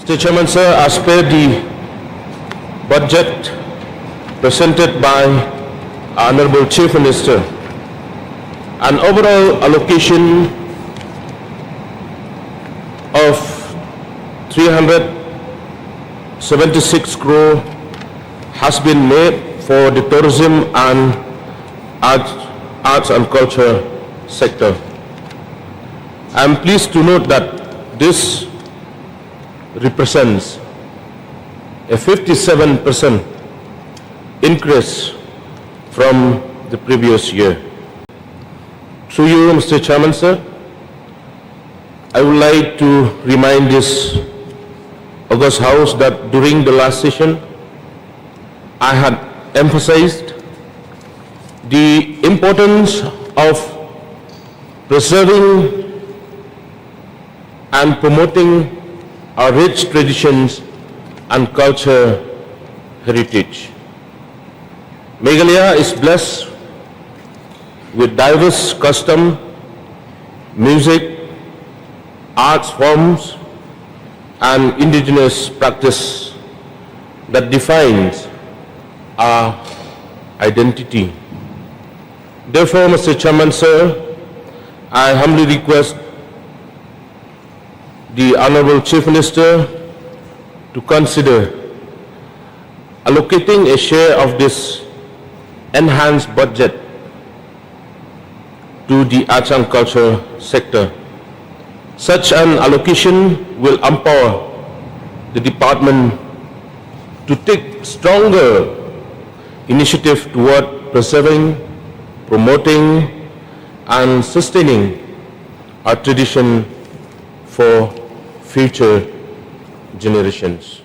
Mr. Chairman, sir, as per the budget presented by Honorable Chief Minister, an overall allocation of 376 crore has been made for the tourism and arts and culture sector. I am pleased to note that this represents a 57% increase from the previous year. Through you, Mr. Chairman, sir, I would like to remind this August House that during the last session, I had emphasized the importance of preserving and promoting our rich traditions and culture heritage. Meghalaya is blessed with diverse custom, music, arts forms, and indigenous practice that defines our identity. Therefore, Mr. Chairman, sir, I humbly request the Honorable Chief Minister to consider allocating a share of this enhanced budget to the arts and culture sector. Such an allocation will empower the department to take stronger initiative toward preserving, promoting, and sustaining our tradition for future generations.